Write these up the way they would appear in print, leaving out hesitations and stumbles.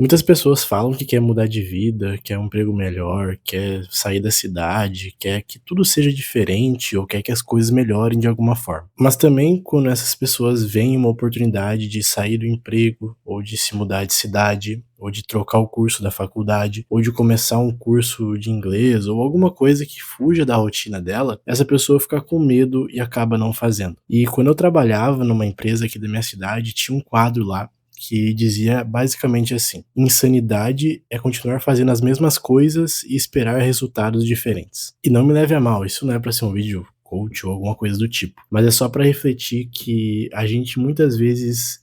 Muitas pessoas falam que quer mudar de vida, quer um emprego melhor, quer sair da cidade, quer que tudo seja diferente ou quer que as coisas melhorem de alguma forma. Mas também quando essas pessoas veem uma oportunidade de sair do emprego, ou de se mudar de cidade, ou de trocar o curso da faculdade, ou de começar um curso de inglês, ou alguma coisa que fuja da rotina dela, essa pessoa fica com medo e acaba não fazendo. E quando eu trabalhava numa empresa aqui da minha cidade, tinha um quadro lá que dizia basicamente assim: insanidade é continuar fazendo as mesmas coisas e esperar resultados diferentes. E não me leve a mal, isso não é para ser um vídeo coach ou alguma coisa do tipo, mas é só para refletir que a gente muitas vezes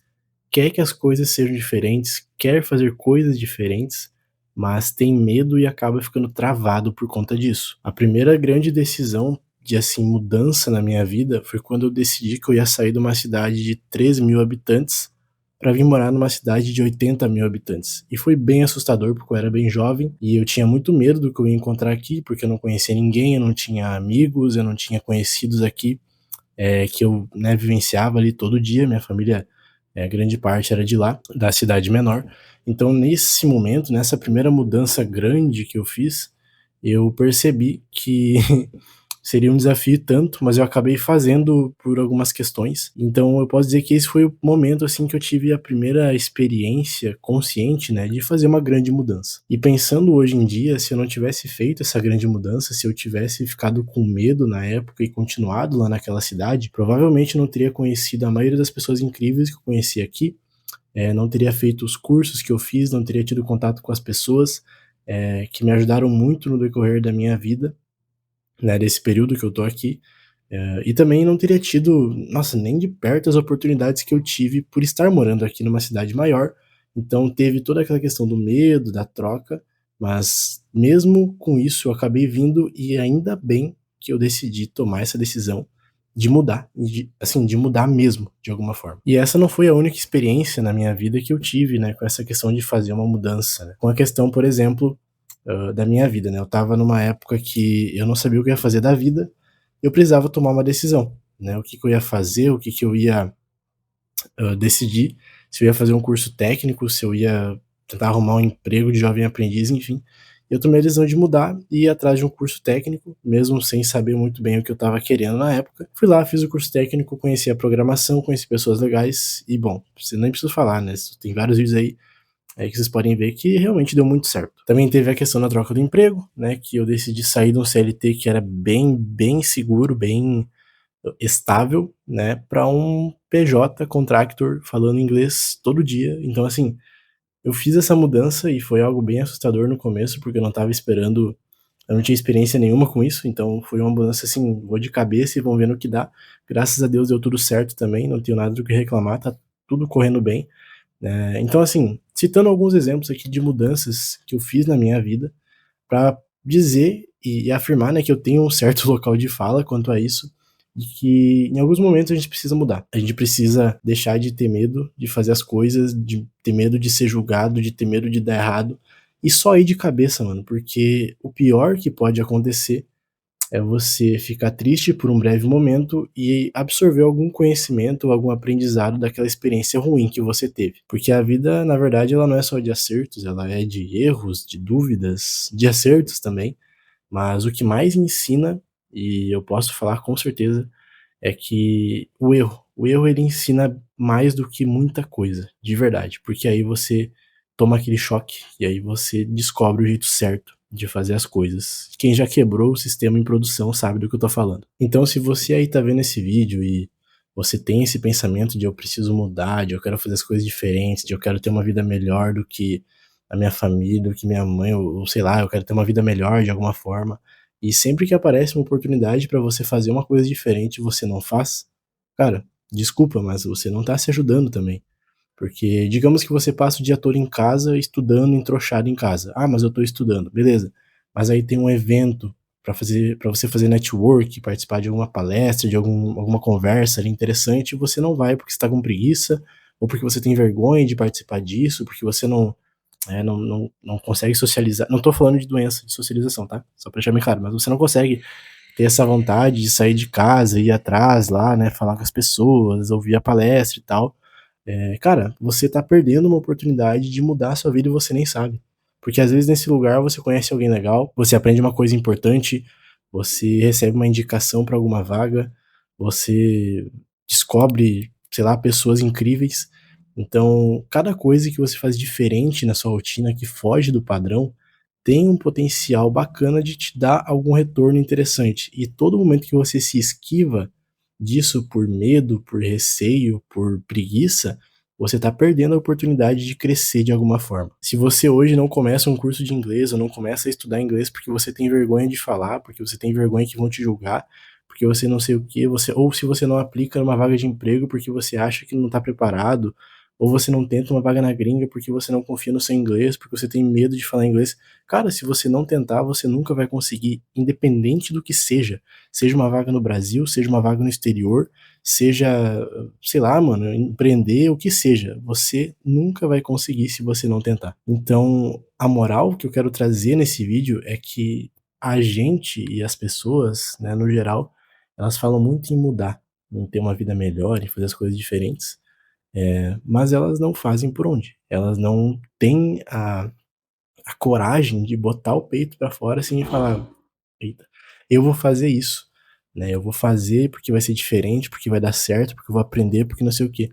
quer que as coisas sejam diferentes, quer fazer coisas diferentes, mas tem medo e acaba ficando travado por conta disso. A primeira grande decisão de assim mudança na minha vida foi quando eu decidi que eu ia sair de uma cidade de 3.000 habitantes para vir morar numa cidade de 80.000 habitantes. E foi bem assustador, porque eu era bem jovem e eu tinha muito medo do que eu ia encontrar aqui, porque eu não conhecia ninguém, eu não tinha amigos, eu não tinha conhecidos aqui, que eu, né, vivenciava ali todo dia. Minha família, grande parte era de lá, da cidade menor. Então, nesse momento, nessa primeira mudança grande que eu fiz, eu percebi que seria um desafio e tanto, mas eu acabei fazendo por algumas questões. Então eu posso dizer que esse foi o momento, assim, que eu tive a primeira experiência consciente, né, de fazer uma grande mudança. E pensando hoje em dia, se eu não tivesse feito essa grande mudança, se eu tivesse ficado com medo na época e continuado lá naquela cidade, provavelmente eu não teria conhecido a maioria das pessoas incríveis que eu conheci aqui, não teria feito os cursos que eu fiz, não teria tido contato com as pessoas, que me ajudaram muito no decorrer da minha vida, né, desse período que eu tô aqui, e também não teria tido, nossa, nem de perto as oportunidades que eu tive por estar morando aqui numa cidade maior. Então teve toda aquela questão do medo, da troca, mas mesmo com isso eu acabei vindo e ainda bem que eu decidi tomar essa decisão de mudar, assim, de mudar mesmo, de alguma forma. E essa não foi a única experiência na minha vida que eu tive, né, com essa questão de fazer uma mudança, né. Com a questão, por exemplo, da minha vida, né. Eu estava numa época que eu não sabia o que eu ia fazer da vida, eu precisava tomar uma decisão, né, o que que eu ia fazer, o que que eu ia, decidir, se eu ia fazer um curso técnico, se eu ia tentar arrumar um emprego de jovem aprendiz, enfim. Eu tomei a decisão de mudar e ir atrás de um curso técnico, mesmo sem saber muito bem o que eu estava querendo na época. Fui lá, fiz o curso técnico, conheci a programação, conheci pessoas legais e, bom, você nem preciso falar, né, tem vários vídeos aí que vocês podem ver que realmente deu muito certo. Também teve a questão da troca do emprego, né, que eu decidi sair de um CLT que era bem seguro, bem estável, né, para um PJ contractor falando inglês todo dia. Então, assim, eu fiz essa mudança e foi algo bem assustador no começo, porque eu não estava esperando, eu não tinha experiência nenhuma com isso, então foi uma mudança assim, vou de cabeça e vamos ver no que dá. Graças a Deus deu tudo certo também, não tenho nada do que reclamar, tá tudo correndo bem. Então, assim, citando alguns exemplos aqui de mudanças que eu fiz na minha vida, para dizer e afirmar, né, que eu tenho um certo local de fala quanto a isso, e que em alguns momentos a gente precisa mudar. A gente precisa deixar de ter medo de fazer as coisas, de ter medo de ser julgado, de ter medo de dar errado, e só ir de cabeça, mano, porque o pior que pode acontecer é você ficar triste por um breve momento e absorver algum conhecimento ou algum aprendizado daquela experiência ruim que você teve. Porque a vida, na verdade, ela não é só de acertos, ela é de erros, de dúvidas, de acertos também. Mas o que mais me ensina, e eu posso falar com certeza, é que o erro ele ensina mais do que muita coisa, de verdade, porque aí você toma aquele choque e aí você descobre o jeito certo de fazer as coisas. Quem já quebrou o sistema em produção sabe do que eu tô falando. Então, se você aí tá vendo esse vídeo e você tem esse pensamento de eu preciso mudar, de eu quero fazer as coisas diferentes, de eu quero ter uma vida melhor do que a minha família, do que minha mãe, ou sei lá, eu quero ter uma vida melhor de alguma forma, e sempre que aparece uma oportunidade pra você fazer uma coisa diferente e você não faz, cara, desculpa, mas você não tá se ajudando também. Porque digamos que você passa o dia todo em casa estudando, entrochado em casa. Ah, mas eu tô estudando, beleza. Mas aí tem um evento para você fazer network, participar de alguma palestra, de alguma conversa ali interessante, e você não vai porque você tá com preguiça, ou porque você tem vergonha de participar disso, porque você não consegue socializar. Não tô falando de doença de socialização, tá? Só pra deixar bem claro, mas você não consegue ter essa vontade de sair de casa, ir atrás lá, né, falar com as pessoas, ouvir a palestra e tal, cara, você tá perdendo uma oportunidade de mudar a sua vida e você nem sabe. Porque às vezes nesse lugar você conhece alguém legal, você aprende uma coisa importante, você recebe uma indicação para alguma vaga, você descobre, sei lá, pessoas incríveis. Então, cada coisa que você faz diferente na sua rotina, que foge do padrão, tem um potencial bacana de te dar algum retorno interessante. E todo momento que você se esquiva disso por medo, por receio, por preguiça, você está perdendo a oportunidade de crescer de alguma forma. Se você hoje não começa um curso de inglês ou não começa a estudar inglês porque você tem vergonha de falar, porque você tem vergonha que vão te julgar, porque você não sei o que, você ou se você não aplica numa vaga de emprego porque você acha que não está preparado, ou você não tenta uma vaga na gringa porque você não confia no seu inglês, porque você tem medo de falar inglês. Cara, se você não tentar, você nunca vai conseguir, independente do que seja. Seja uma vaga no Brasil, seja uma vaga no exterior, seja, sei lá, mano, empreender, o que seja. Você nunca vai conseguir se você não tentar. Então, a moral que eu quero trazer nesse vídeo é que a gente e as pessoas, né, no geral, elas falam muito em mudar, em ter uma vida melhor, em fazer as coisas diferentes, mas elas não fazem por onde. Elas não têm a coragem de botar o peito pra fora, assim, e falar: "Eita, eu vou fazer isso, né, eu vou fazer porque vai ser diferente, porque vai dar certo, porque eu vou aprender, porque não sei o quê".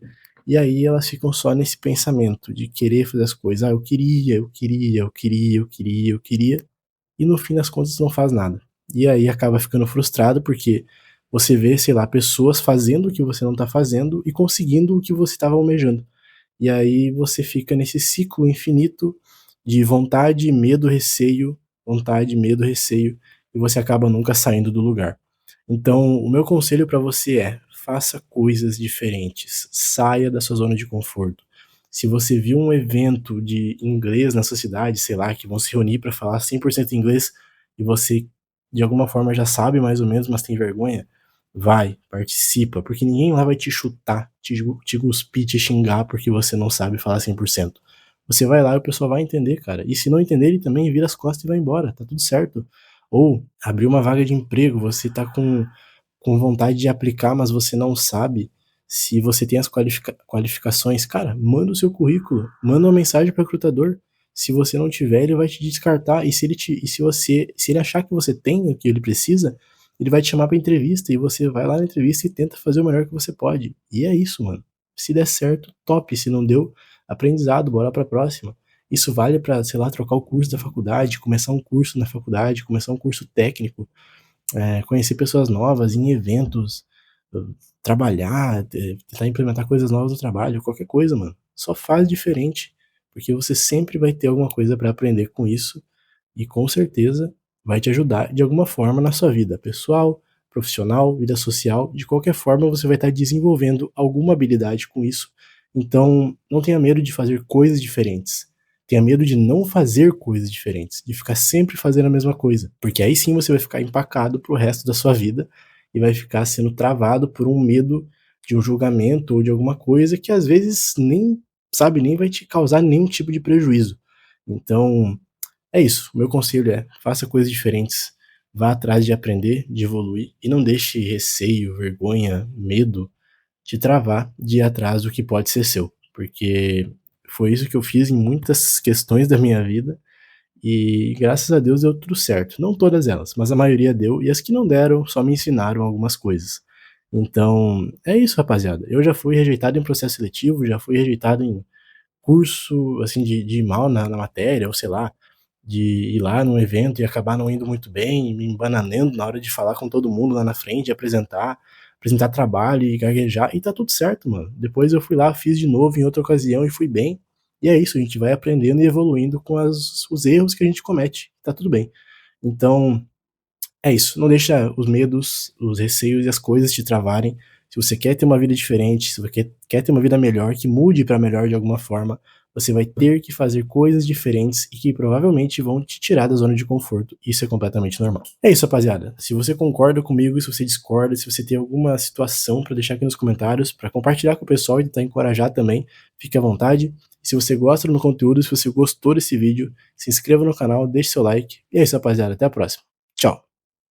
E aí elas ficam só nesse pensamento de querer fazer as coisas: "Ah, eu queria, eu queria, eu queria, eu queria, eu queria", e no fim das contas não faz nada. E aí acaba ficando frustrado, porque você vê, sei lá, pessoas fazendo o que você não tá fazendo e conseguindo o que você estava almejando. E aí você fica nesse ciclo infinito de vontade, medo, receio, vontade, medo, receio, e você acaba nunca saindo do lugar. Então, o meu conselho para você é: faça coisas diferentes, saia da sua zona de conforto. Se você viu um evento de inglês na sua cidade, sei lá, que vão se reunir para falar 100% inglês e você de alguma forma já sabe mais ou menos, mas tem vergonha, vai, participa, porque ninguém lá vai te chutar, te cuspir, te xingar porque você não sabe falar 100%. Você vai lá e o pessoal vai entender, cara. E se não entender, ele também vira as costas e vai embora, tá tudo certo. Ou abriu uma vaga de emprego, você tá com vontade de aplicar, mas você não sabe se você tem as qualificações, cara, manda o seu currículo, manda uma mensagem para o recrutador. Se você não tiver, ele vai te descartar. E se ele achar que você tem o que ele precisa, ele vai te chamar para entrevista e você vai lá na entrevista e tenta fazer o melhor que você pode. E é isso, mano. Se der certo, top. Se não deu, aprendizado, bora pra próxima. Isso vale para, sei lá, trocar o curso da faculdade, começar um curso na faculdade, começar um curso técnico, conhecer pessoas novas em eventos, trabalhar, tentar implementar coisas novas no trabalho, qualquer coisa, mano. Só faz diferente, porque você sempre vai ter alguma coisa para aprender com isso e com certeza vai te ajudar de alguma forma na sua vida pessoal, profissional, vida social. De qualquer forma, você vai estar desenvolvendo alguma habilidade com isso. Então, não tenha medo de fazer coisas diferentes. Tenha medo de não fazer coisas diferentes, de ficar sempre fazendo a mesma coisa, porque aí sim você vai ficar empacado pro resto da sua vida e vai ficar sendo travado por um medo de um julgamento ou de alguma coisa que às vezes nem, sabe, nem vai te causar nenhum tipo de prejuízo. Então, é isso. O meu conselho é: faça coisas diferentes, vá atrás de aprender, de evoluir e não deixe receio, vergonha, medo te travar de ir atrás do que pode ser seu, porque foi isso que eu fiz em muitas questões da minha vida e graças a Deus deu tudo certo. Não todas elas, mas a maioria deu, e as que não deram só me ensinaram algumas coisas. Então, é isso, rapaziada. Eu já fui rejeitado em processo seletivo, já fui rejeitado em curso, assim, de ir mal na matéria, ou sei lá, de ir lá num evento e acabar não indo muito bem, me embananando na hora de falar com todo mundo lá na frente, apresentar trabalho e gaguejar, e tá tudo certo, mano. Depois eu fui lá, fiz de novo em outra ocasião e fui bem. E é isso, a gente vai aprendendo e evoluindo com os erros que a gente comete, tá tudo bem. Então, é isso, não deixa os medos, os receios e as coisas te travarem. Se você quer ter uma vida diferente, se você quer ter uma vida melhor, que mude para melhor de alguma forma, você vai ter que fazer coisas diferentes e que provavelmente vão te tirar da zona de conforto. Isso é completamente normal. É isso, rapaziada. Se você concorda comigo, se você discorda, se você tem alguma situação para deixar aqui nos comentários, para compartilhar com o pessoal e tentar encorajar também, fique à vontade. Se você gosta do conteúdo, se você gostou desse vídeo, se inscreva no canal, deixe seu like. E é isso, rapaziada. Até a próxima.